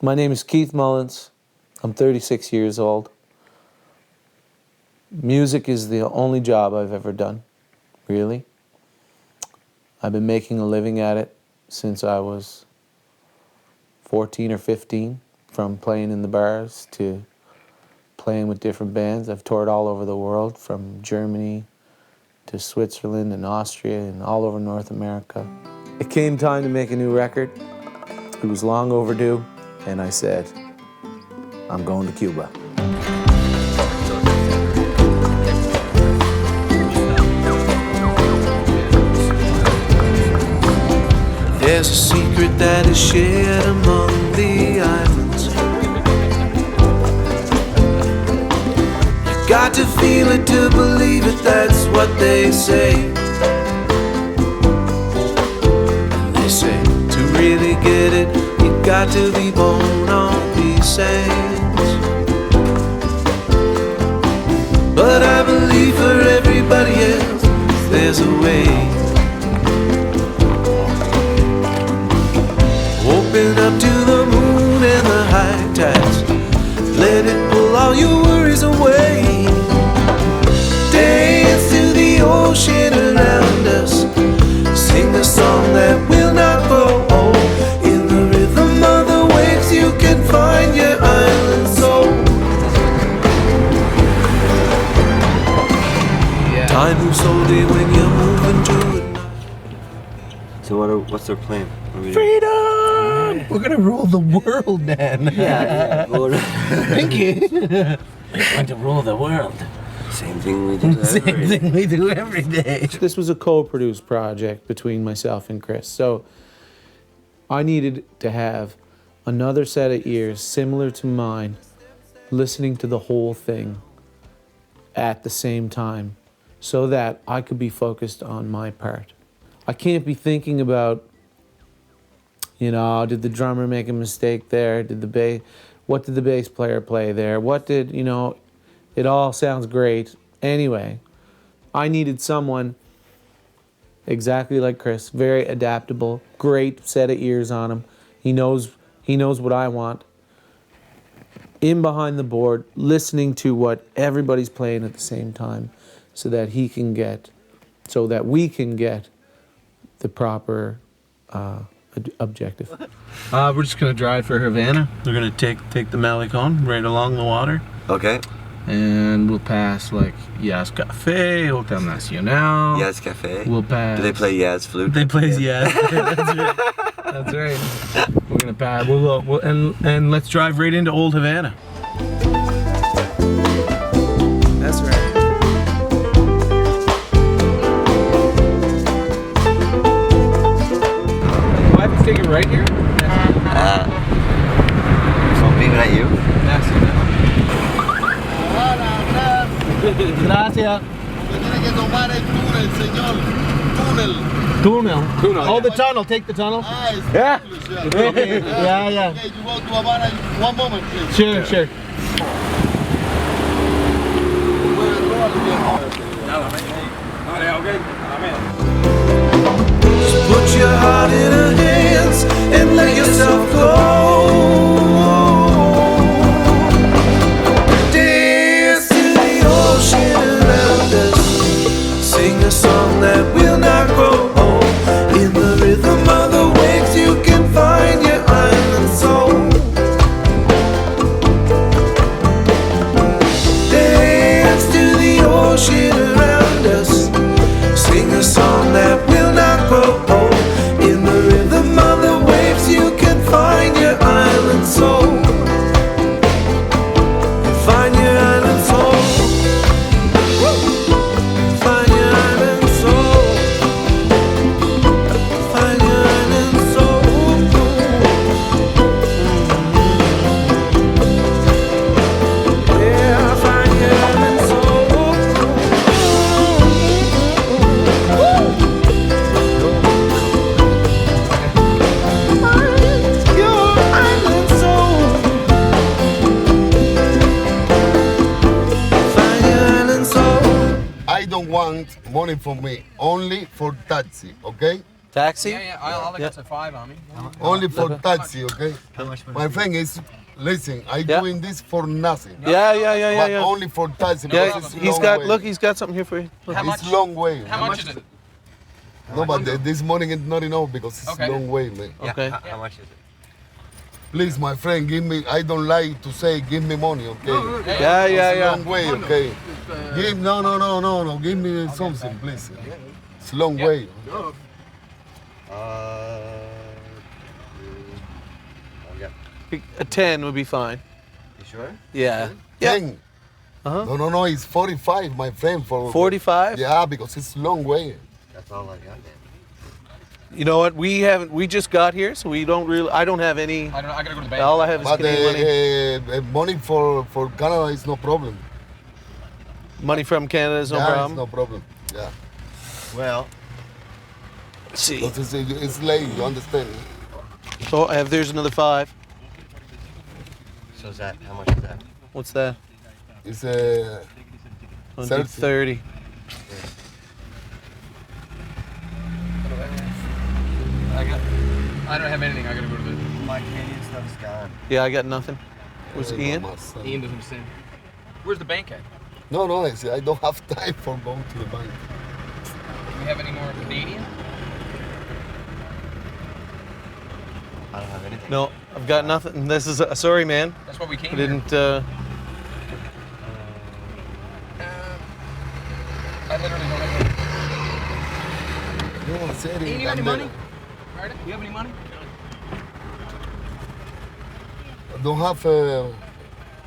My name is Keith Mullins. I'm 36 years old. Music is the only job I've ever done, really. I've been making a living at it since I was 14 or 15, from playing in the bars to playing with different bands. I've toured all over the world, from Germany to Switzerland and Austria and all over North America. It came time to make a new record. It was long overdue, and I said, I'm going to Cuba. There's a secret that is shared among the islands. You got to feel it to believe it, that's what they say. And they say, to really get it, you got to be born on these sands. But I believe for everybody else, there's a way. Open up to the moon and the high tides. Let it pull all your worries away. Dance to the ocean around us. Sing a song that will not grow old. In the rhythm of the waves you can find your island soul. Time moves slowly when you're moving to it. So what's their plan? Freedom! We're gonna rule the world, man. Yeah. Thank you. We're going to rule the world. Same thing we do Same thing we do every day. This was a co-produced project between myself and Chris, so I needed to have another set of ears similar to mine, listening to the whole thing at the same time, so that I could be focused on my part. I can't be thinking about, did the drummer make a mistake there? What did the bass player play there? It all sounds great. Anyway, I needed someone exactly like Chris, very adaptable, great set of ears on him. He knows what I want. In behind the board, listening to what everybody's playing at the same time, so that we can get the proper objective. We're just gonna drive for Havana. We're gonna take the Malecon right along the water. Okay. And we'll pass Jazz Cafe, Hotel Nacional. Jazz Cafe. We'll pass. Do they play Jazz flute? They play Jazz. That's right. That's right. We're gonna pass. And let's drive right into Old Havana. That's right. Do I have to take it right here? So I'm beaming at you. Gracias. Tiene que tomar el túnel, señor. Túnel. Tunnel. Oh, the tunnel. Take the tunnel. Yeah. Yeah. Okay, you go to Havana. One moment, please. Sure. Just put your heart in her hands and let yourself go. Dance to the ocean around us. Sing a song that will not grow old. In the rhythm of the waves you can find your island soul. Dance to the ocean around us. Sing a song that will not grow old. In the rhythm of the waves you can find your island soul. Find your island soul. Find your island soul. Find your island soul. Yeah, find your island soul. Your island soul. Find your island soul. I don't want money from me, only for taxi, okay? Taxi? Yeah, I'll Yeah. get to 5 on me. Only for taxi, okay? How much My friend is, listen, I'm Yeah. doing this for nothing. Yeah. But only for taxi. Yeah, because it's he's long got. way. Look, he's got something here for you. Look. How much? It's long way. How much is it? No, but this morning it's not enough because it's Okay. long way, man. Yeah, Okay. How much is it? Please, my friend, give me. I don't like to say give me money, okay? It's a long way, okay? Give no. Give me something, please. It's a long way. Yeah. A 10 would be fine. You sure? Yeah. Yeah. 10. Uh-huh. No. It's 45, my friend. For 45? Yeah, because it's a long way. That's all I got, man. You know what? We just got here, so we don't really. I don't have any. I gotta go to the bank. All I have is But Canadian money. money for Canada is no problem. Money from Canada is no yeah, problem. it's no problem. Yeah. Well, Let's see. Because it's late, you understand? Oh, there's another 5. so is that, how much is that? What's that? It's I'll do 30. 30. I don't have anything. I gotta go to the. My Canadian stuff is gone. Yeah, I got nothing. Was Ian? Ian doesn't understand. Where's the bank at? No, I don't have time for going to the bank. Do we have any more Canadian? I don't have anything. No, I've got nothing. This is sorry, man. That's what we came I here. didn't. I literally don't have any. No, I said Ian, it. you got any money? Pardon? You have any money? I don't have.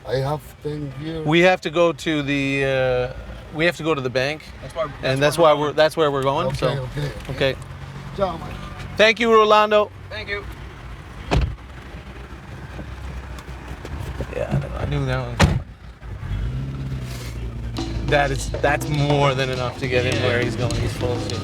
I have 10 here. We have to go to the. We have to go to the bank, That's why. and that's why we're. That's where we're going. Okay, So okay. okay. Ciao, man. Thank you, Rolando. Thank you. Yeah, I knew that one. That's more than enough to get him where he's going. He's full of shit.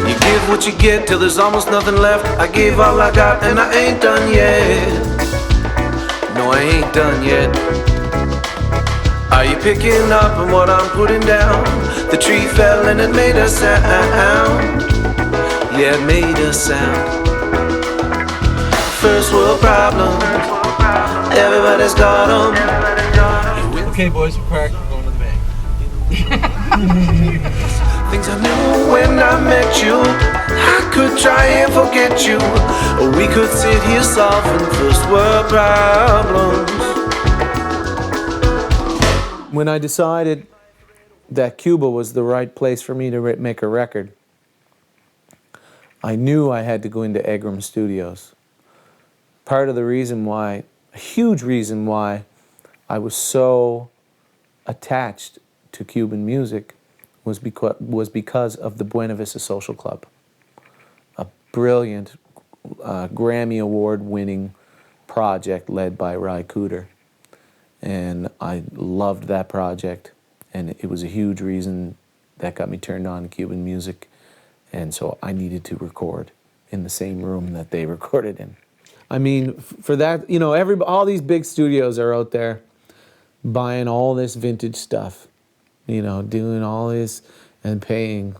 You give what you get till there's almost nothing left. I gave all I got and I ain't done yet. No, I ain't done yet. Are you picking up on what I'm putting down? The tree fell and it made a sound. Yeah, it made a sound. First world problem. Everybody's got them. Okay, boys, we're parked. We're going to the bank. Things I knew when I met you. I could try and forget you, or we could sit here solving first world problems. When I decided that Cuba was the right place for me to make a record, I knew I had to go into Egram Studios. Part of the reason why, a huge reason why I was so attached to Cuban music was because of the Buena Vista Social Club, a brilliant Grammy Award-winning project led by Ry Cooder. And I loved that project, and it was a huge reason that got me turned on to Cuban music. And so I needed to record in the same room that they recorded in. I mean, for that, you know, all these big studios are out there buying all this vintage stuff, you know, doing all this and paying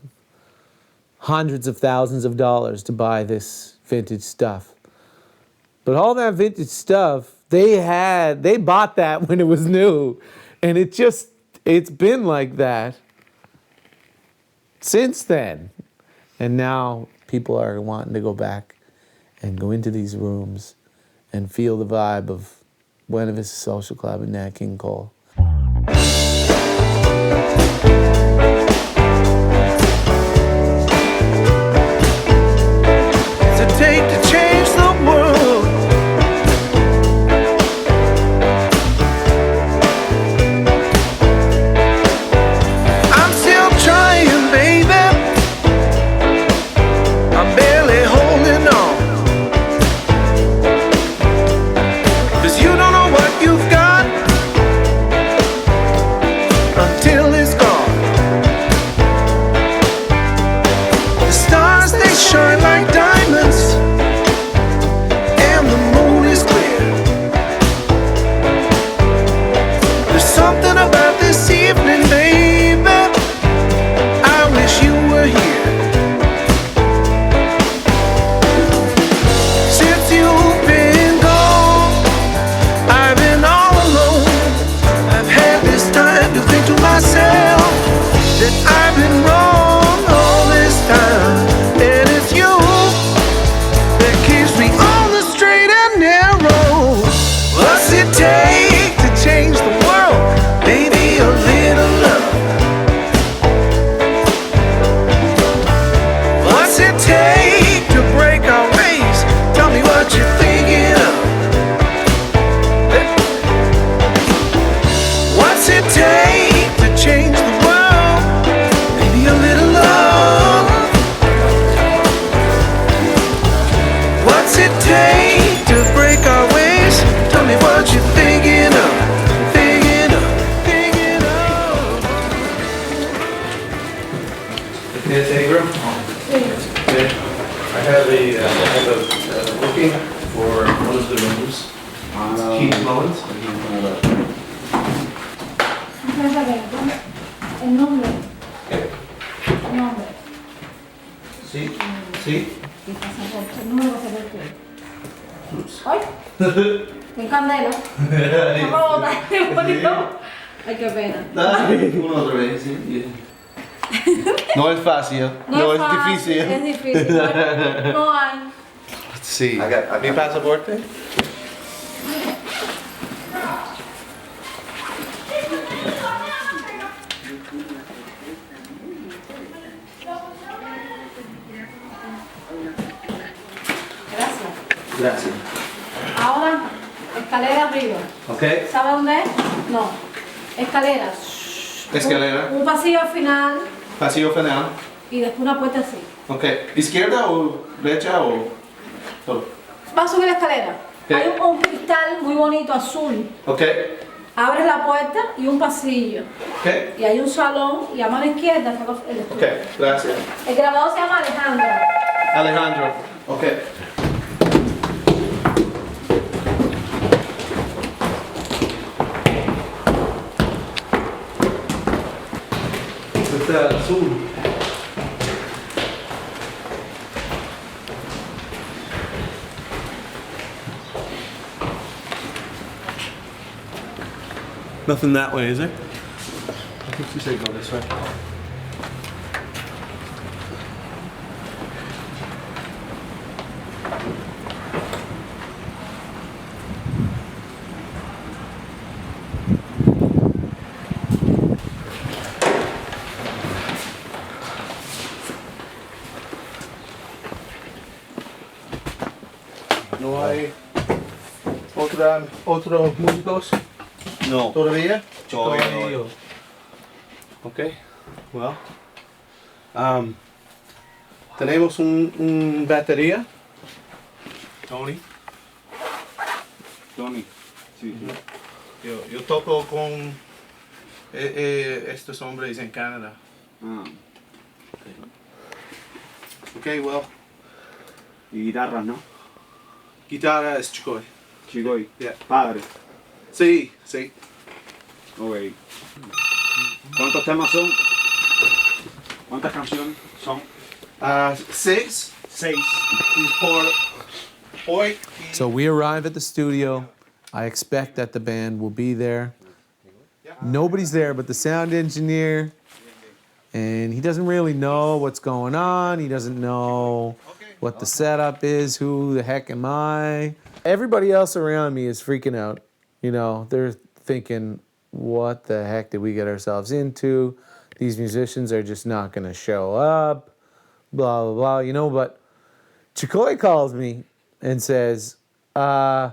hundreds of thousands of dollars to buy this vintage stuff. But all that vintage stuff, they bought that when it was new, and it's been like that since then. And now people are wanting to go back and go into these rooms and feel the vibe of Buena Vista Social Club and Nat King Cole. To take to change the world. I'm still trying, baby. I'm barely holding on. 'Cause you don't know what you've got Yes, Ingram. Okay. I have a booking for one of the rooms. Keith Mullins. El nombre. El nombre. Sí, sí. Y pasaporte. El número de pasaporte. ¡Ay! ¡Qué candela! ¡No me botas! ¡Ay, qué pena! Una otra vez, sí. No es fácil, no es fácil, difícil. Es difícil. No hay. Sí. ¿Mi pasaporte? Gracias. Gracias. Ahora, escalera arriba. Ok. ¿Sabe dónde es? No. Escaleras. Escalera. Un pasillo al final Pasillo final. y después una puerta así. Ok. ¿Izquierda o derecha o todo? Va a subir la escalera. Ok. Hay un cristal muy bonito azul. Ok. Abres la puerta y un pasillo. Ok. Y hay un salón y a mano izquierda está el estudio. Ok. Gracias. El grabador se llama Alejandro. Alejandro. Ok. Está azul. Nothing that way, is there? I think you said go this way. ¿No hay otros músicos No, todavía? todavía no. Okay, well, tenemos un batería. Tony. Tony. Sí, sí. Yo toco con estos hombres en Canadá. Ah. Okay, well, Y guitarras, ¿no? guitarra es Chicoy. Chicoy. Yeah. Padre. Sí, sí. Ok. ¿Cuántos temas son? ¿Cuántas canciones son? 6. 6. So we arrive at the studio. I expect that the band will be there. Nobody's there but the sound engineer. And he doesn't really know what's going on. He doesn't know what the setup is. Who the heck am I? Everybody else around me is freaking out. You know, they're thinking, what the heck did we get ourselves into? These musicians are just not going to show up. Blah, blah, blah, you know, but Chicoy calls me and says, yeah,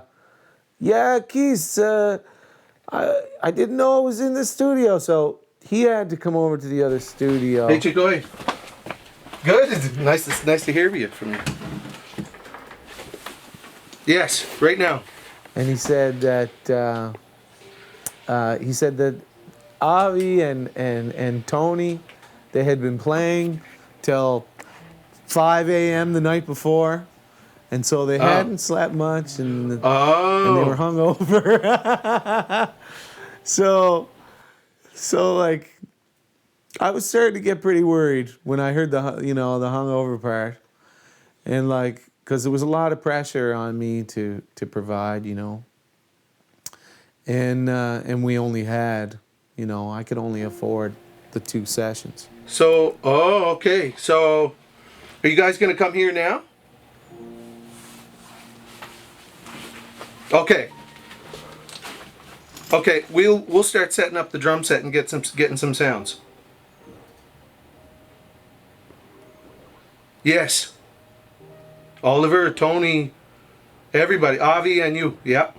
Keith, I didn't know I was in the studio, so he had to come over to the other studio. Hey, Chicoy. Good. Nice to hear you from you. Yes, right now. And he said that Avi and Tony, they had been playing till 5 a.m. the night before, and so they hadn't slept much, and they were hungover. so like, I was starting to get pretty worried when I heard the hungover part, and like, because there was a lot of pressure on me to provide, you know, and we only had, you know, I could only afford the 2 sessions. So, okay. So, are you guys gonna come here now? Okay. Okay, we'll start setting up the drum set and getting some sounds. Yes. Oliver, Tony, everybody, Avi and you. Yep.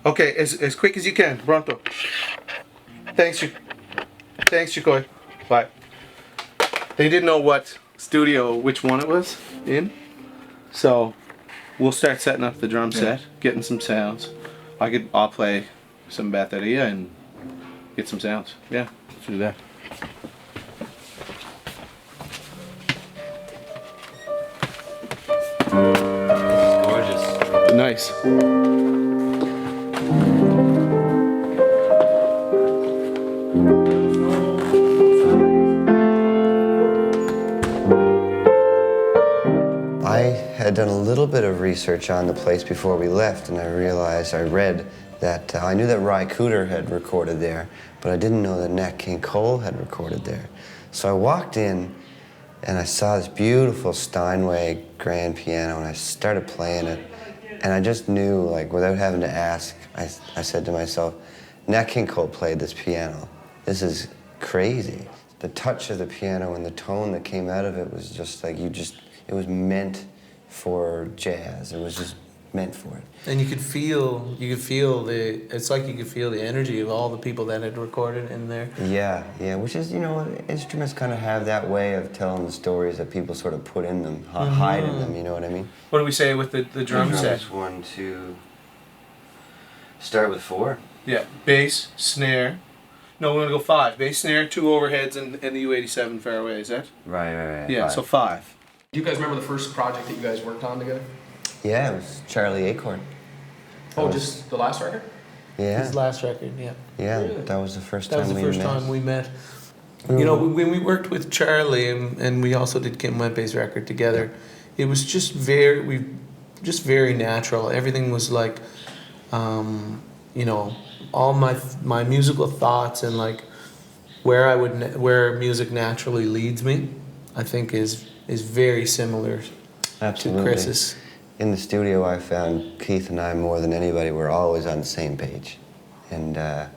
Okay, as quick as you can, pronto. Thanks, Chicoy. Bye. They didn't know which one it was in, so we'll start setting up the drum set, getting some sounds. I'll play some bateria and get some sounds. Yeah, let's do that. nice. I had done a little bit of research on the place before we left, and I read that I knew that Ry Cooder had recorded there, but I didn't know that Nat King Cole had recorded there. So I walked in and I saw this beautiful Steinway grand piano, and I started playing it, and I just knew, like, without having to ask, I said to myself, Nat King Cole played this piano. This is crazy. The touch of the piano and the tone that came out of it was just like, it was meant for jazz. It was just meant for it. And you could feel it's like you could feel the energy of all the people that had recorded in there. Yeah, which is, instruments kind of have that way of telling the stories that people sort of put in them, hide in them, you know what I mean? What do we say with the drum set? 1, 2, start with 4. Yeah, bass, snare. No, we're gonna go 5. Bass, snare, 2 overheads, and the U87 fairway, is that? Right. Yeah, 5. so 5. Do you guys remember the first project that you guys worked on together? Yeah, it was Charlie Acorn. Oh, just the last record? Yeah. His last record, yeah. Yeah, Really? that was the first That time was the first time we met. You know, when we worked with Charlie, and we also did Kim Wempe's record together, it was just very natural. Everything was like, all my musical thoughts and like where music naturally leads me, I think is very similar Absolutely. to Chris's. In the studio, I found Keith and I, more than anybody, were always on the same page. And it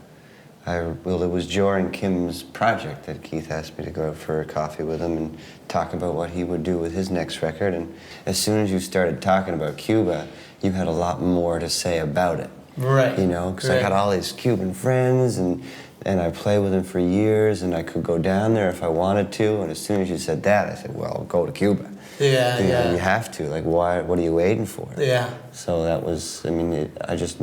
was during Kim's project that Keith asked me to go out for a coffee with him and talk about what he would do with his next record. And as soon as you started talking about Cuba, you had a lot more to say about it. Right. Because I had all these Cuban friends, and I played with them for years, and I could go down there if I wanted to. And as soon as you said that, I said, well, go to Cuba. Yeah. You have to. Like, why? What are you waiting for? Yeah. So that was, I just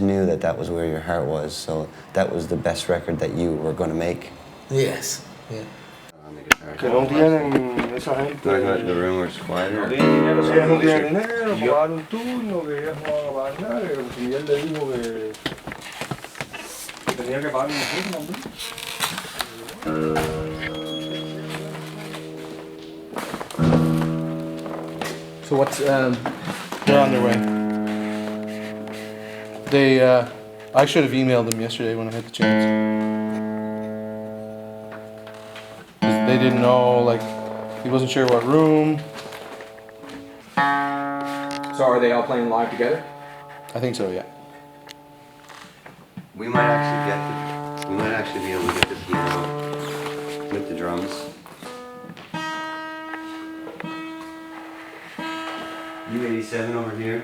knew that was where your heart was. So that was the best record that you were going to make. Yes. Yeah. Que no tienen esa gente. The room was quieter. Que no tienen dinero, pagar un turno, que ellos no van a pagar nada, que Miguel le dijo que tenía que pagar un turno también. So what's they're on their way. They I should have emailed them yesterday when I had the chance. 'Cause they didn't know, like, he wasn't sure what room. So are they all playing live together? I think so, yeah. We might actually be able to get the piano with the drums. U87 over here.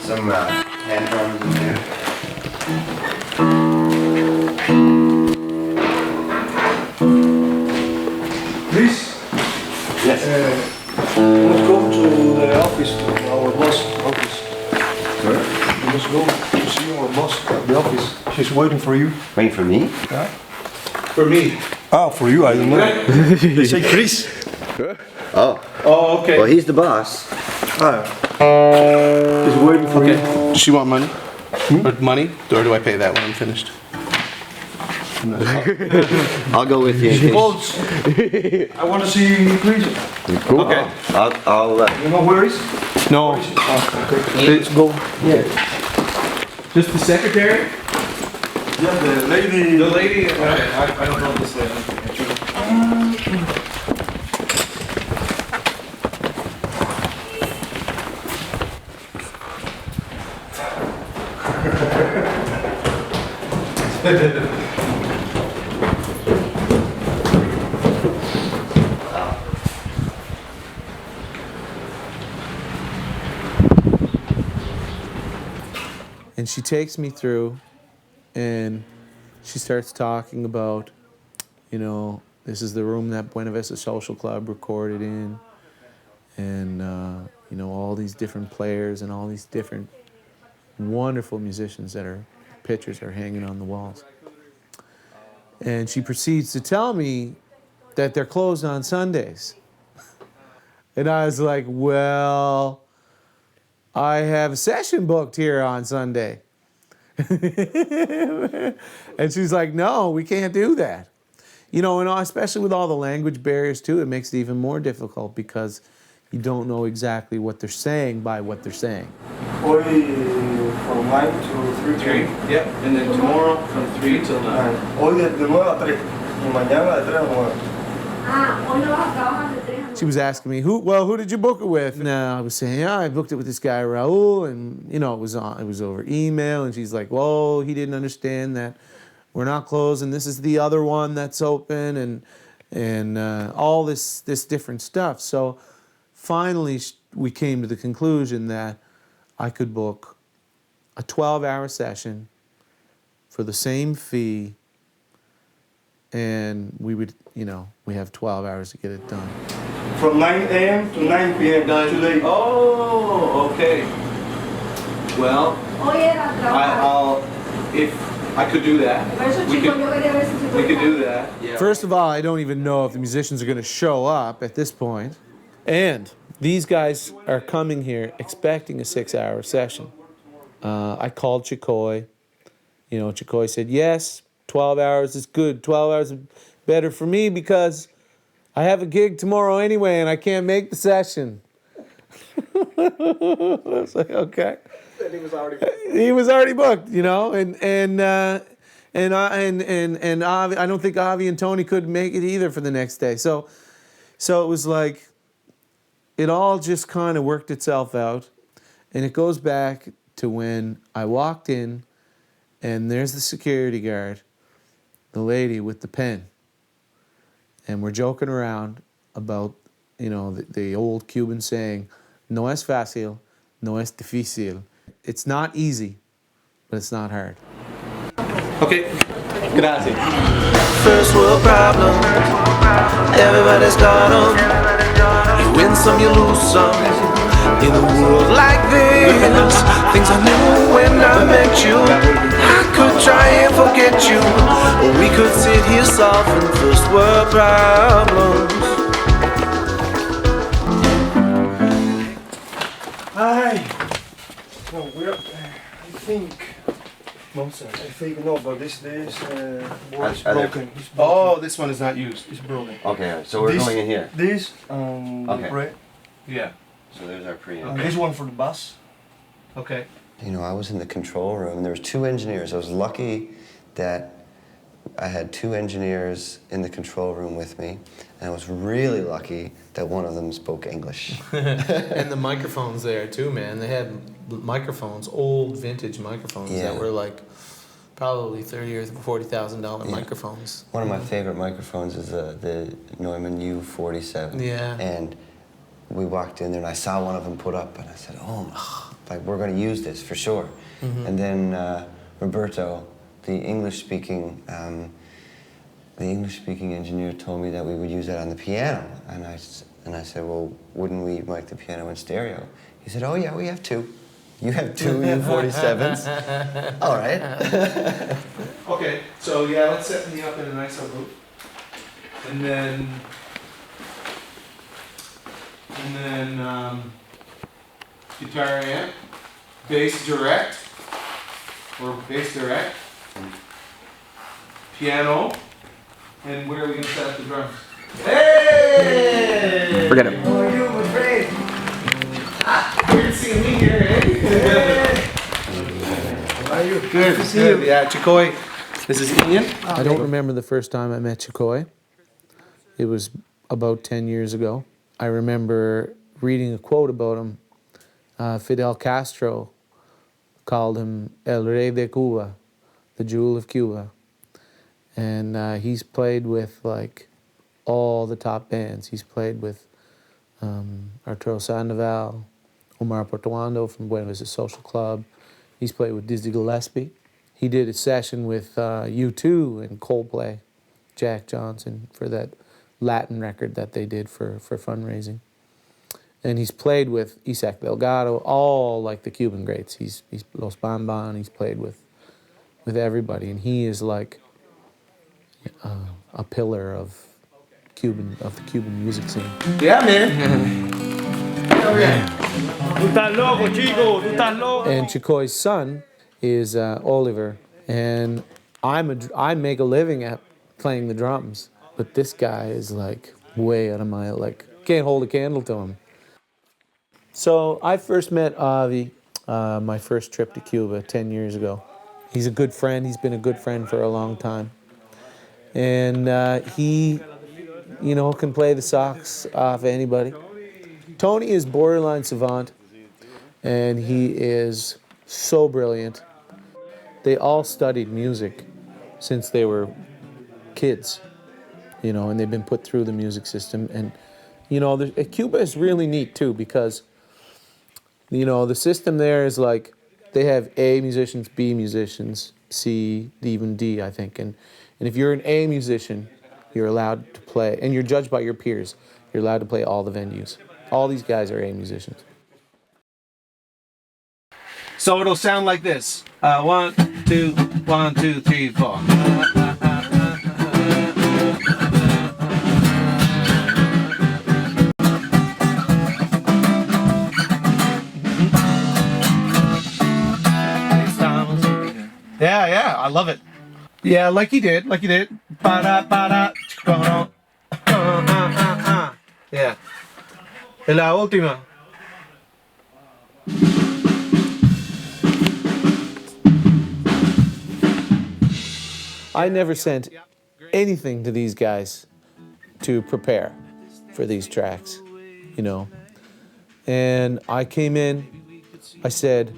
Some hand drums in there. Please, Yes. let's go to the office, to our boss office. Sorry? Let's go to see our boss at the office. She's waiting for you. Waiting for me? For me. Ah, for you, I don't know. They say Chris. Oh. Oh, okay. Well, he's the boss. Ah, she's waiting for you. Does she want money? Or money? Or do I pay that when I'm finished? I'll go with you. Folks, I want to see Chris. Cool. Okay. I'll You know where is? No. Let's go. Yeah. Just the secretary? Yeah, the lady. The lady? I don't know this lady. And she takes me through, and she starts talking about, this is the room that Buena Vista Social Club recorded in, and all these different players and all these different wonderful musicians pictures are hanging on the walls. And she proceeds to tell me that they're closed on Sundays. And I was like, well, I have a session booked here on Sunday. And she's like, no, we can't do that. You know, and especially with all the language barriers too, it makes it even more difficult because you don't know exactly what they're saying by what they're saying. Hoy from 9 to 3 p.m. Yep. And then tomorrow from 3 till 9. Hoy de 9 a 3 y mañana de 3 a 9. Hoy no vas a trabajar de 3 a She was asking me, who did you book it with? And I was saying, yeah, I booked it with this guy, Raul, and you know, it was over email, and she's like, whoa, he didn't understand that we're not closed, and this is the other one that's open, and all this different stuff. So finally, we came to the conclusion that I could book a 12-hour session for the same fee, and we would, you know, we have 12 hours to get it done. From 9 a.m. to 9 p.m. today. Oh, okay. Well, Hoy era trabajar. if I could do that. Por eso, chicos, yo quería ver si se We puede could do hacer. that. Yeah. First of all, I don't even know if the musicians are going to show up at this point. And these guys are coming here expecting a 6-hour session. I called Chikoy. You know, Chikoy said, yes, 12 hours is good. 12 hours is better for me because I have a gig tomorrow anyway and I can't make the session. I was like, okay. He was already booked. He was already booked, you know, and Avi, I don't think Avi and Tony could make it either for the next day. So it was like, it all just kind of worked itself out, and it goes back to when I walked in, and there's the security guard, the lady with the pen, and we're joking around about, you know, the old Cuban saying, no es fácil, no es difícil. It's not easy, but it's not hard. Okay. Gracias. First world problem. Everybody's got 'em. You win some, you lose some. In a world like this, things I knew when I met you. I could try and forget you, or we could sit here solving first world problems. Hi. No, we're. I think. I think no, but this board is broken. It's broken. Oh, this one is not used. It's broken. Okay, so we're This- going in here. This Okay. the pre, Yeah. So there's our preamp. and this one for the bass. Okay. You know, I was in the control room, and there was 2 engineers. I was lucky that I had 2 engineers in the control room with me, and I was really lucky that one of them spoke English. And the microphones there too, man. They had microphones, old vintage microphones Yeah. that were like probably $30,000 or $40,000 Yeah. microphones. One of my favorite microphones is the Neumann U47. Yeah. And we walked in there, and I saw one of them put up, and I said, "Oh, like we're going to use this for sure." Mm-hmm. And then Roberto, the English-speaking engineer, told me that we would use that on the piano, and I said, "Well, wouldn't we mic the piano in stereo?" He said, "Oh yeah, we have 2. You have 2 U47s. All right." Okay, so yeah, let's set me up in a nice little booth. And then guitar amp, bass direct, piano, and where are we gonna set up the drums? Hey! Forget it. How are you, my friend? Weird seeing me here, eh? How are you? Good to see you. Yeah, Chikoy. This is Ian. I don't remember the first time I met Chikoy. It was about 10 years ago. I remember reading a quote about him. Fidel Castro called him El Rey de Cuba, the jewel of Cuba. And he's played with like all the top bands. He's played with Arturo Sandoval, Omar Portuando from Buena Vista Social Club. He's played with Dizzy Gillespie. He did a session with U2 and Coldplay, Jack Johnson, for that Latin record that they did for fundraising. And he's played with Isaac Delgado, all like the Cuban greats. He's Los Bamban. He's played with everybody, and he is like a pillar of the Cuban music scene. Yeah, man. And Chicoy's son is Oliver, and I make a living at playing the drums, but this guy is like way out of my can't hold a candle to him. So I first met Avi my first trip to Cuba 10 years ago. He's a good friend. He's been a good friend for a long time, and he, can play the socks off anybody. Tony is borderline savant, and he is so brilliant. They all studied music since they were kids, and they've been put through the music system. And, Cuba is really neat too because, the system there is like they have A musicians, B musicians, C, even D, I think. And if you're an A musician, you're allowed to play, and you're judged by your peers. You're allowed to play all the venues. All these guys are A musicians. So it'll sound like this. 1, 2, 1, 2, 3, 4. Yeah, I love it. Yeah, like he did. Ba-da, ba-da, yeah. Y la última. I never sent anything to these guys to prepare for these tracks, And I came in, I said,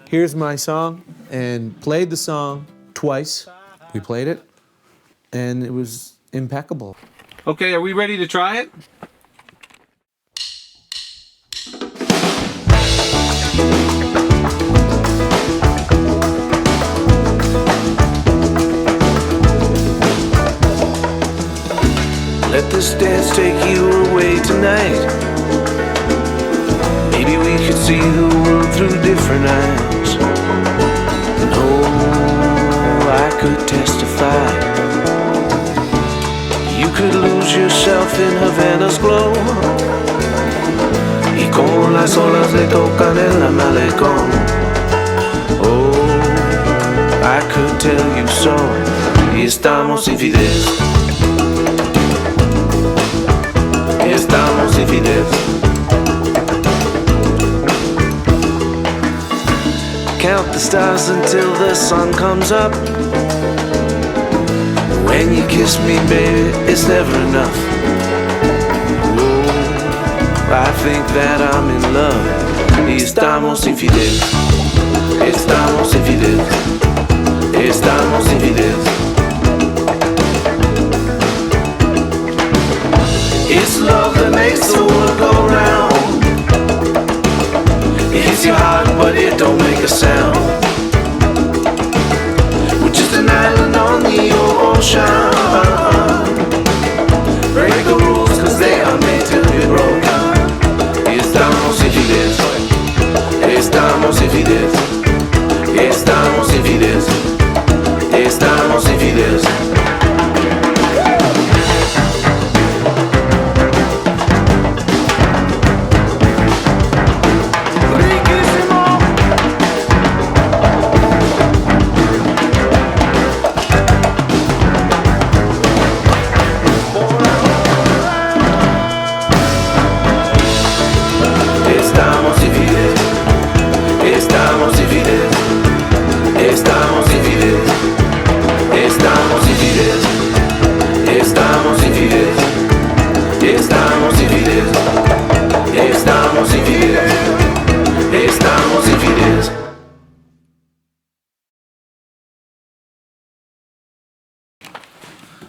here's my song, and played the song twice. We played it, and it was impeccable. Okay, are we ready to try it? Let this dance take you away tonight. Maybe we could see the world through different eyes. No, I could testify. You could lose yourself in Havana's glow. Y con las olas le tocan en la malecón. Oh, I could tell you so. Y estamos infieles. Estamos infieles. Count the stars until the sun comes up. When you kiss me, baby, it's never enough. Whoa, I think that I'm in love. Estamos infieles. Estamos infieles. Estamos infieles. It's love that makes the world go round. It hits your heart, but it don't make a sound. We're just an island on the ocean. Break the rules, cause they are made to be broken. Estamos infieles. Estamos infieles. Estamos infieles. Estamos infieles.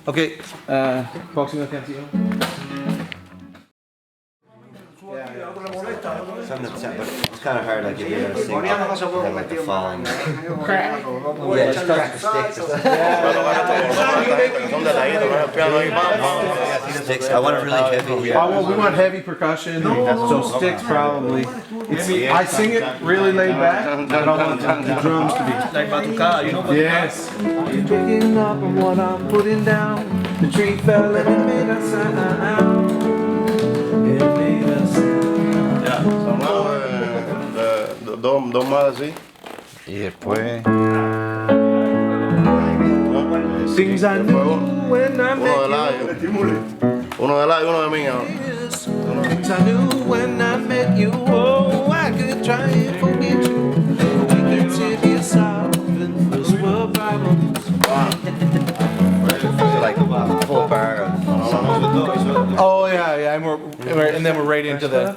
Okay, próxima canción. It's kind of hard, like if you're gonna sing, have like the falling. Crack. Yeah, just crack the sticks. Sticks. I want it really heavy. Well, we want heavy percussion, so sticks probably. I sing it really laid back, but I want the drums to be. Like batucada, Yes. Picking up on what I'm putting down. The tree fell and it made a sound. It made a sound. Ya, sonaba dos más así. Y después... Things I knew when I Uno met de la you. uno de la y uno de mí ahora. Things I knew when I met you. Oh, I could try and forget you. We could sit here solving first world problems. like a full bar of... Oh yeah, and then we're right into the.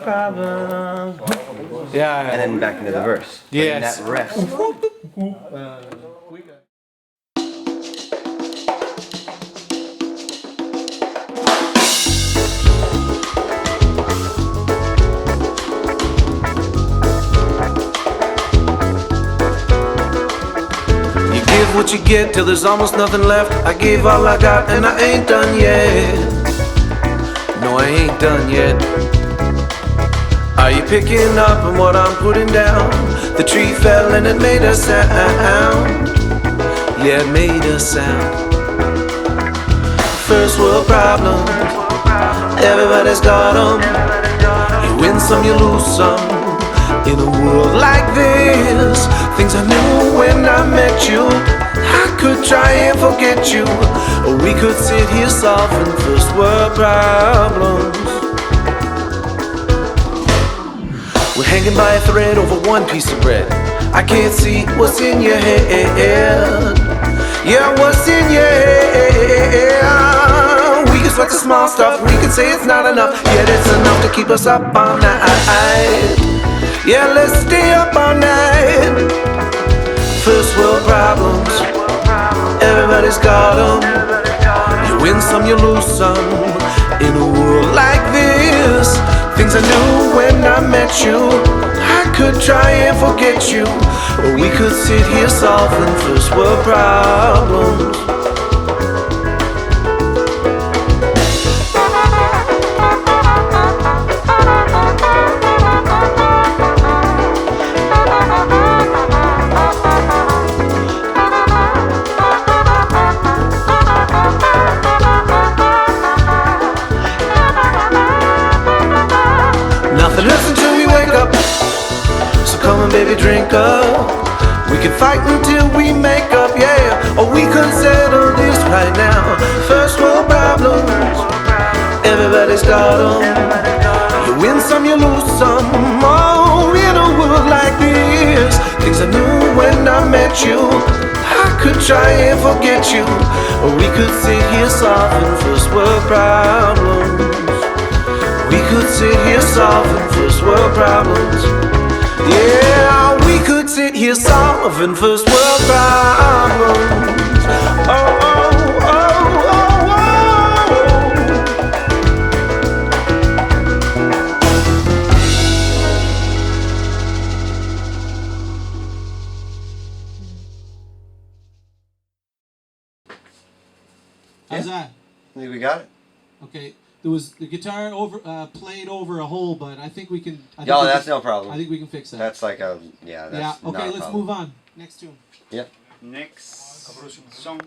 Yeah. And then back into the verse. Yes. But in that rest. What you get till there's almost nothing left. I gave all I got and I ain't done yet. No, I ain't done yet. Are you picking up on what I'm putting down? The tree fell and it made a sound. Yeah, it made a sound. First world problems, everybody's got them. You win some, you lose some. In a world like this, things I knew when I met you. I could try and forget you, or we could sit here solving first world problems. We're hanging by a thread over one piece of bread. I can't see what's in your head. Yeah, what's in your head? We can sweat the small stuff, we can say it's not enough, yet it's enough to keep us up all night. Yeah, let's stay up all night. First world problems, everybody's got them. You win some, you lose some. In a world like this, things I knew when I met you. I could try and forget you, or we could sit here solving first world problems. Nothing else until we wake up. So come on, baby, drink up. We can fight until we make up, yeah. Or we could settle this right now. First world problems, everybody's got them. You win some, you lose some. Oh, in a world like this, things I knew when I met you. I could try and forget you, or we could sit here solving first world problems. We could sit here solving first world problems. Yeah, we could sit here solving first world problems. Oh, oh, oh, oh, How's that? I think we got it. Okay. There was the guitar played over a hole, but I think we can. No, that's no problem. I think we can fix that. That's like a That's yeah. Okay, not a let's problem. move on. Next tune. Yep. Next song.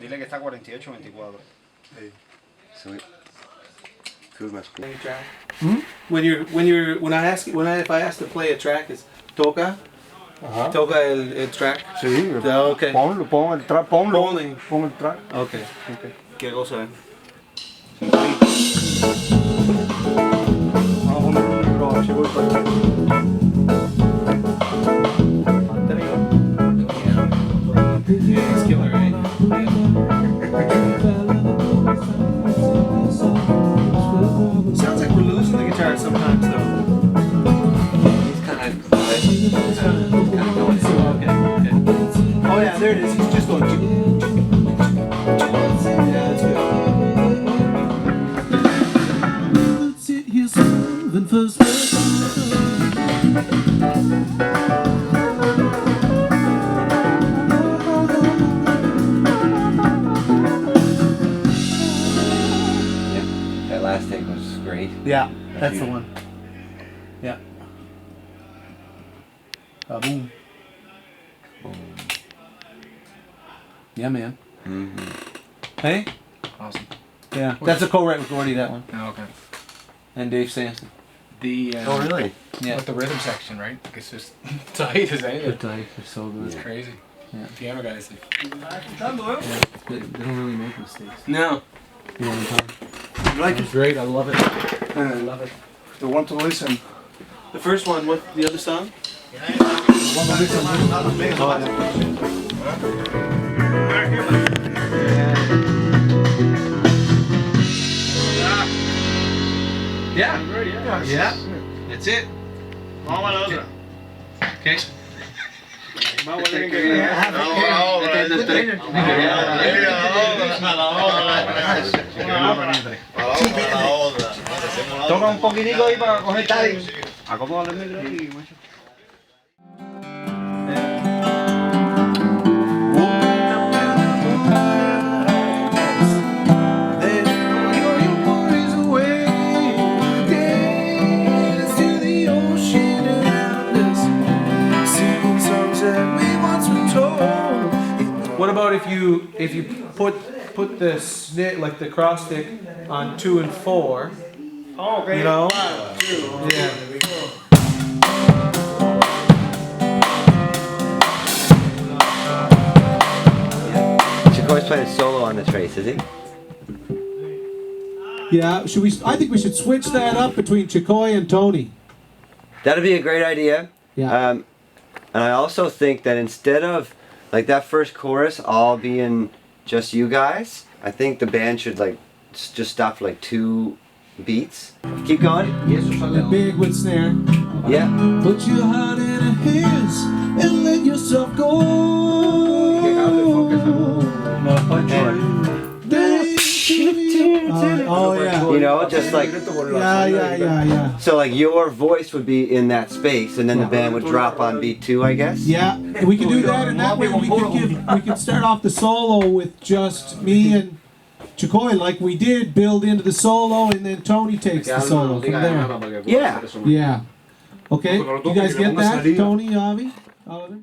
Dile que está 48 24. Sweet. Cool, man. If I ask to play a track, is toca? Toca el track. Sí, Okay. ponlo, pon el track, ponlo. Ponle. Pon el track. Okay. ¿Qué cosa? Vamos a poner un libro, a ver si voy para allá. Yeah, it's killer, right? Sounds like we're losing the guitar sometimes, though. He's kind of going. Okay. Oh yeah, there it is. He's just going. Yeah, that's good. sit here solving first world That last take was great. Yeah, that's the one. Yeah. Boom. Yeah, man. Hey? Awesome. Yeah, that's a co-write with Gordy, that one. Oh, okay. And Dave Sampson. The Oh, really? Yeah. With the rhythm section, right? It's just tight as anything. They're tight, they're so good. It's crazy. Yeah. Piano guys. Yeah, they don't really make mistakes. No. You know what I'm talking? You like it? Great, I love it. I love it. The one to listen. The first one, what the other song? Yeah. Yeah. That's it. Okay. Toca un poquitico ahí para coger timing. Acomódale el micro ahí, macho. What about if you put the snare, like the cross stick, on 2 and 4? Oh, okay. You know? 1, 2. Yeah. Chico's playing solo on the trace, is he? Yeah, should we? I think we should switch that up between Chicoy and Tony. That'd be a great idea. Yeah. And I also think that instead of like that first chorus all being just you guys, I think the band should like just stop for like 2 beats. Keep going. The big with snare. Yeah. Put your heart in his and let yourself go. Oh yeah. You know, just like Yeah. so like your voice would be in that space and then the band would drop on beat 2, I guess. Yeah, we can do that, and that way we can start off the solo with just me and Chicoy, like we did, build into the solo, and then Tony takes the solo from there. Yeah. Yeah. Okay, you guys get that, Tony, Avi, Oliver?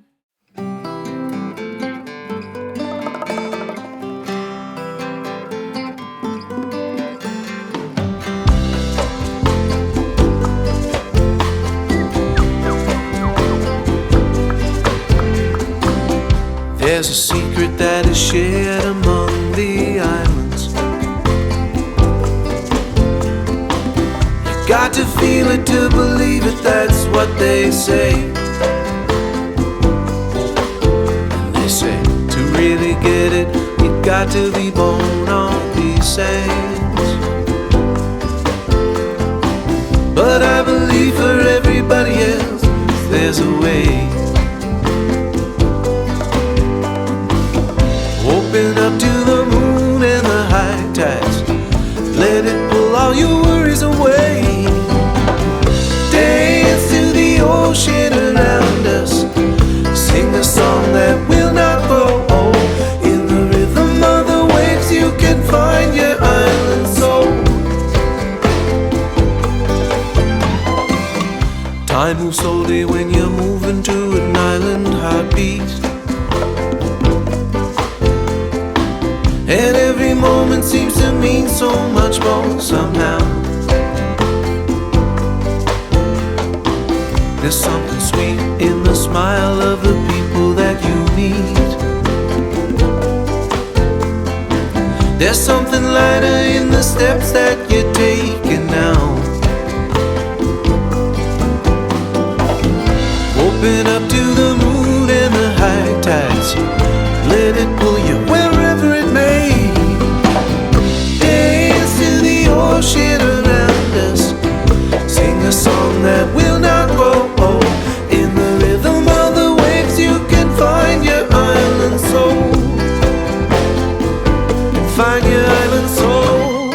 There's a secret that is shared among the islands. You got to feel it to believe it, that's what they say. And they say, to really get it, you got to be born on these sands. But I believe for everybody else, there's a way. Open up to the moon and the high tides. Let it pull all your worries away. Dance to the ocean around us. Sing a song that will not grow old. In the rhythm of the waves you can find your island soul. Time moves slowly when you're moving to an island heartbeat. And every moment seems to mean so much more somehow. There's something sweet in the smile of the people that you meet. There's something lighter in the steps that you're taking now. Open up to the moon and the high tides. Let it pull you wherever it may. Dance to the ocean around us. Sing a song that will not grow old. In the rhythm of the waves you can find your island soul. Find your island soul.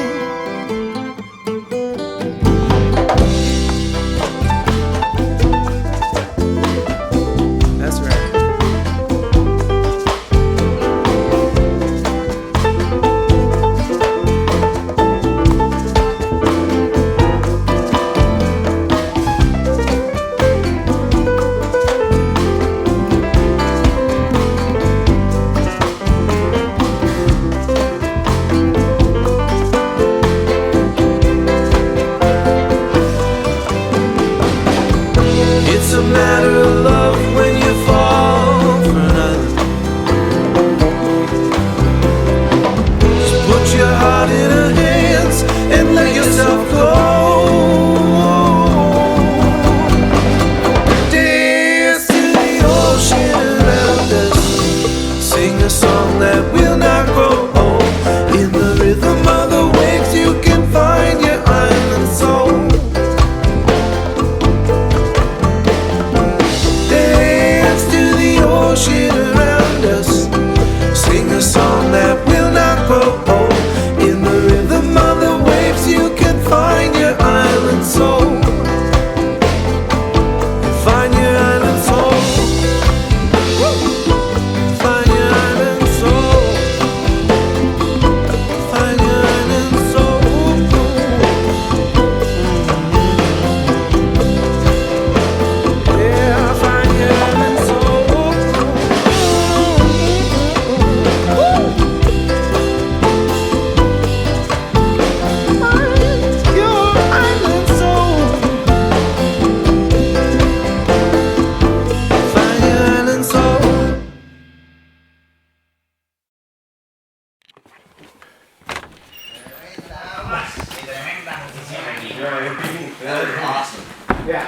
That was awesome. Yeah.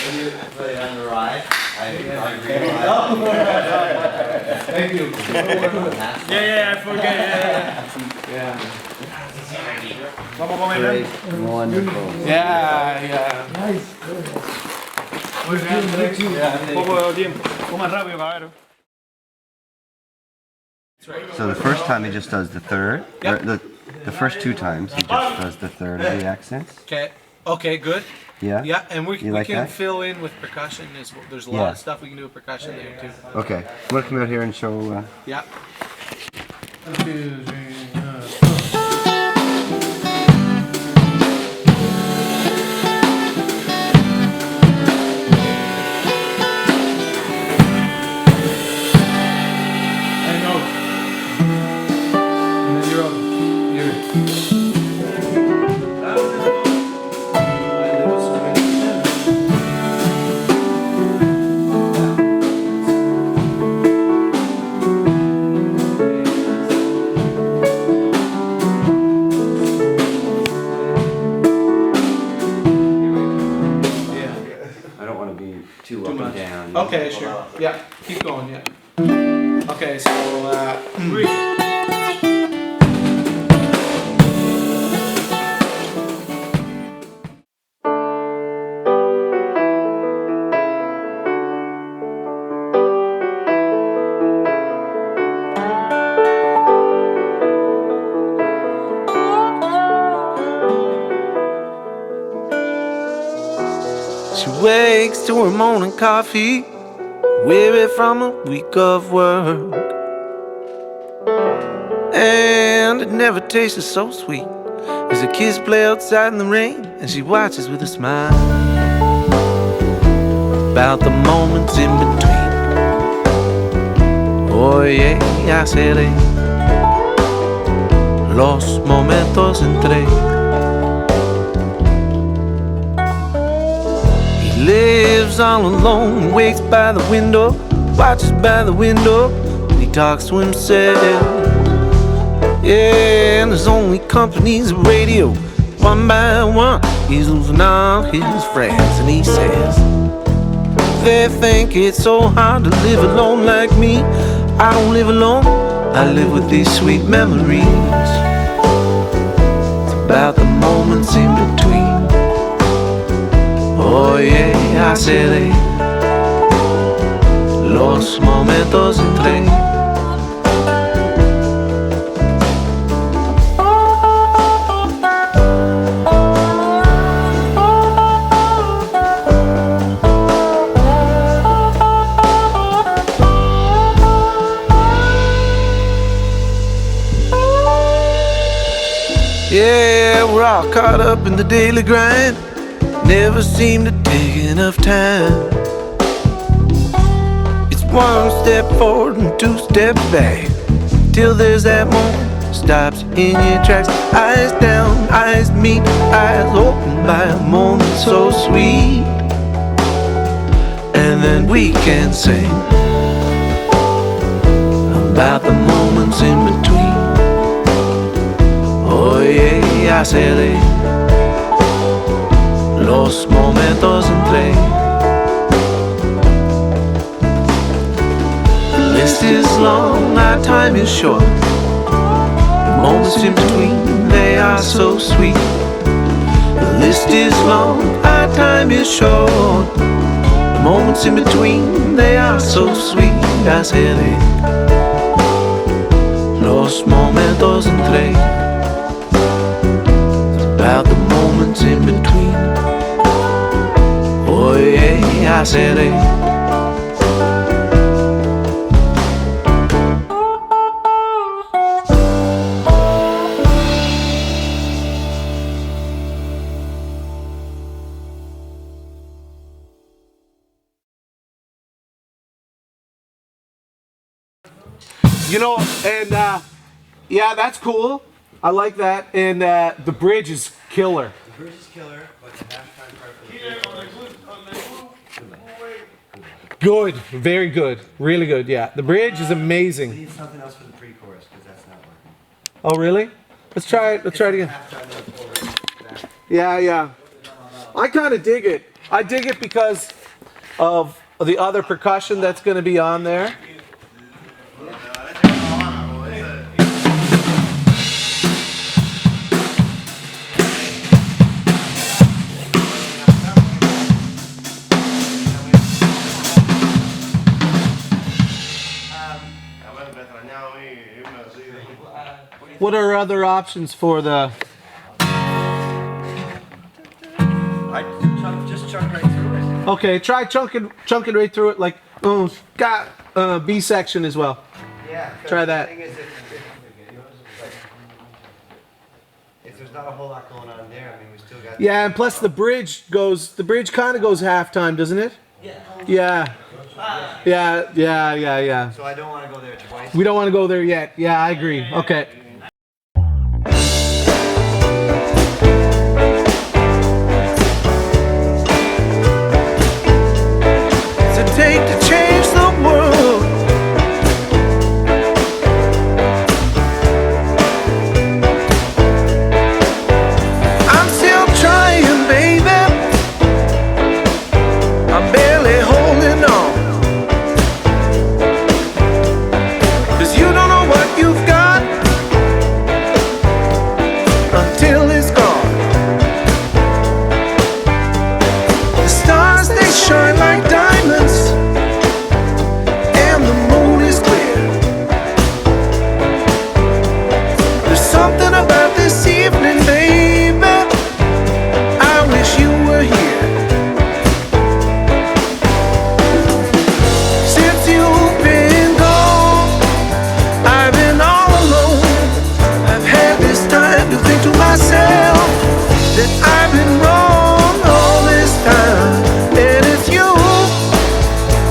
When you put it on the ride, I Thank you. Yeah, I forget. Yeah. Vamos a comer. Wonderful. Yeah. Nice. Muy bien. Un poco de tiempo. Coman rápido, caballero. So the first time he just does the third. Or the first two times he just does the third of the accents. Okay. Okay. Good. Yeah. Yeah, and we like can that? fill in with percussion. There's a lot of stuff we can do with percussion there too. Okay. I'm gonna come out here and show. Yeah. I don't want to be too up and down. Okay, sure. Yeah, keep going. Yeah. Okay, so. She wakes to her morning coffee, weary from a week of work. And it never tasted so sweet as the kids play outside in the rain, and she watches with a smile about the moments in between. Oh yeah, I said it. Los momentos entre. He lives all alone, wakes by the window, watches by the window, and he talks to himself. Yeah, and there's only companies of radio. One by one, he's losing all his friends, and he says, they think it's so hard to live alone like me. I don't live alone, I live with these sweet memories. It's about the moments in between. Oh yeah, I said it. Los momentos entre. Yeah, we're all caught up in the daily grind. Never seem to take enough time. It's one step forward and two steps back, till there's that moment stops in your tracks. Eyes down, eyes meet, eyes open by a moment so sweet. And then we can sing about the moments in between. Oh yeah, I said it. Los momentos entre. The list is long, our time is short. The moments in between, they are so sweet. The list is long, our time is short. The moments in between, they are so sweet. I said it. Los momentos entre. About the moments in between. Oh yeah, I said it. You know, and yeah, that's cool. I like that. And the bridge is killer. The bridge is killer, but the halftime part for the Good, very good, really good. Yeah, the bridge is amazing. We need something else for the pre-chorus because that's not working. Oh really? Let's try it. Let's try it again. Halftime Yeah. I kind of dig it. I dig it because of the other percussion that's going to be on there. What are other options for the... Just chunk right through it. Okay, try chunking right through it, like got B section as well. Yeah. Try that. The thing is, if there's not a whole lot going on there, I mean, we still got. Yeah, and plus the bridge kind of goes halftime, doesn't it? Yeah. Yeah. So I don't want to go there twice. We don't want to go there yet. Yeah, I agree. Okay. Take to change the world. I'm still trying, baby. I'm barely holding on. 'Cause you don't know what you've got until it's gone. The stars, they shine like diamonds. Something about this evening, baby, I wish you were here. Since you've been gone, I've been all alone. I've had this time to think to myself that I've been wrong all this time. And it's you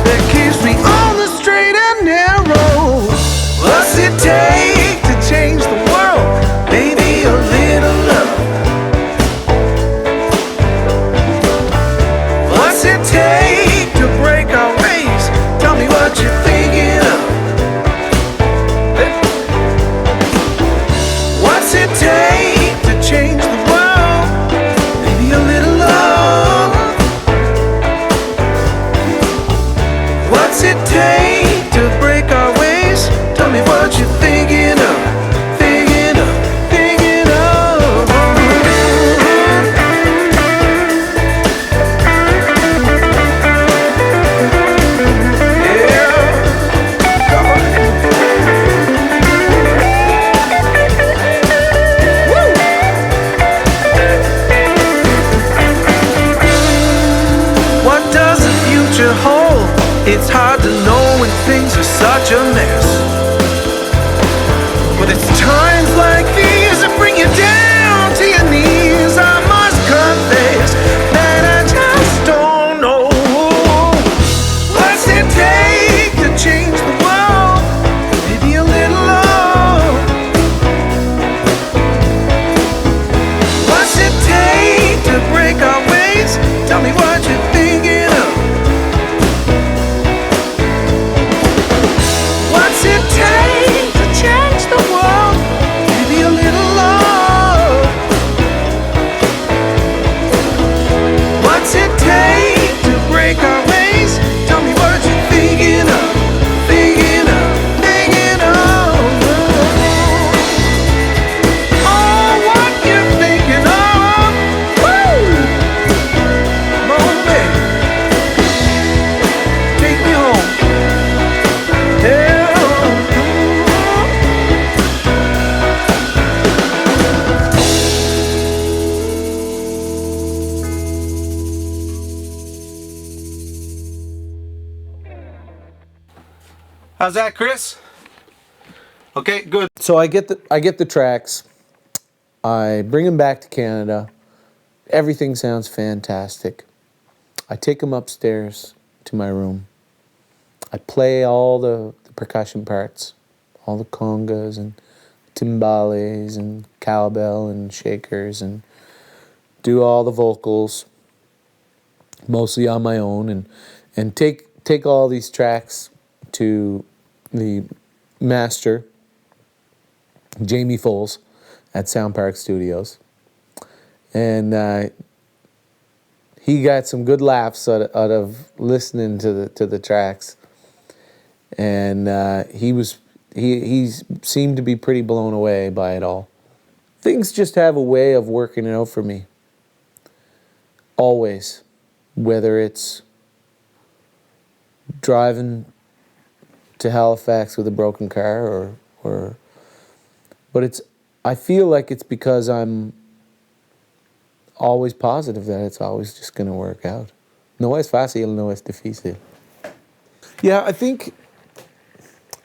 that keeps me on the straight and narrow. What's it take to change the world? Maybe a little love. What's it take to break our ways? Tell me what you're thinking of. What's it take to change the world? Maybe a little love. What's it take to break our ways? Tell me what you're thinking of. Hold. It's hard to know when things are such a mess. But it's times like these that bring you down to your knees. I must confess that I just don't know. What's it take to change the world? Maybe a little love. What's it take to break our ways? Tell me what you're thinking of. What's it take to change the world? Maybe a little love. What's it take to break our ways? Tell me what you're thinking of, thinking of, thinking of. Oh, what you're thinking of. Woo! Come on, baby. Take me home. Yeah. How's that, Chris? Okay, good. So I get the tracks. I bring them back to Canada. Everything sounds fantastic. I take them upstairs to my room. I play all the percussion parts, all the congas and timbales and cowbell and shakers, and do all the vocals, mostly on my own, and take all these tracks to the master, Jamie Foles, at Sound Park Studios. And he got some good laughs out of listening to the tracks, and he seemed to be pretty blown away by it all. Things just have a way of working out for me. Always, whether it's driving to Halifax with a broken car, but I feel like it's because I'm always positive that it's always just going to work out. No es fácil, no es difícil. Yeah, I think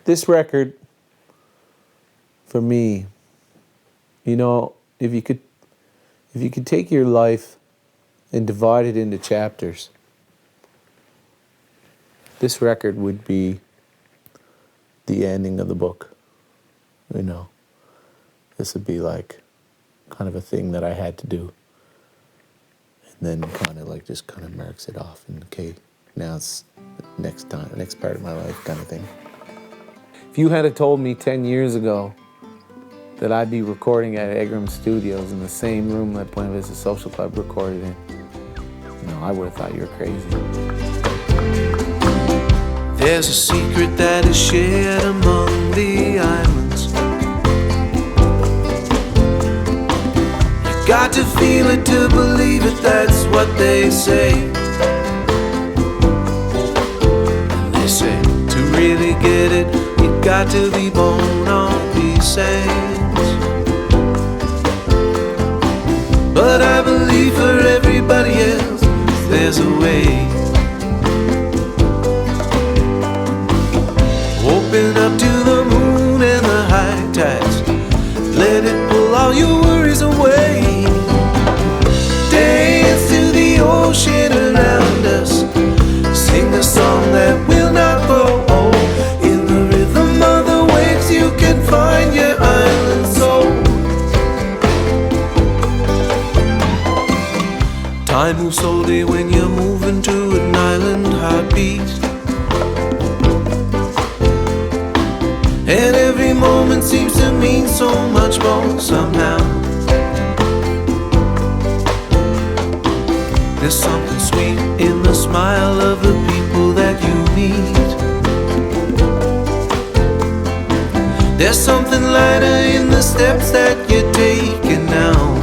this record, for me, you know, if you could take your life and divide it into chapters, this record would be the ending of the book. You know, this would be like kind of a thing that I had to do. And then kind of marks it off. And okay, now it's the next part of my life kind of thing. If you had told me 10 years ago that I'd be recording at Egram Studios in the same room that Buena Vista Social Club recorded in, I would have thought you were crazy. There's a secret that is shared among the islands. You got to feel it to believe it, that's what they say. And they say, to really get it, you got to be born on these sands. But I believe for everybody else, there's a way. Open up to the moon and the high tides. Let it pull all your worries away. Dance to the ocean around us. Sing a song that will not grow old. In the rhythm of the waves you can find your island soul. Time moves slowly when you're moving to an island heartbeat. And every moment seems to mean so much more somehow. There's something sweet in the smile of the people that you meet. There's something lighter in the steps that you're taking now.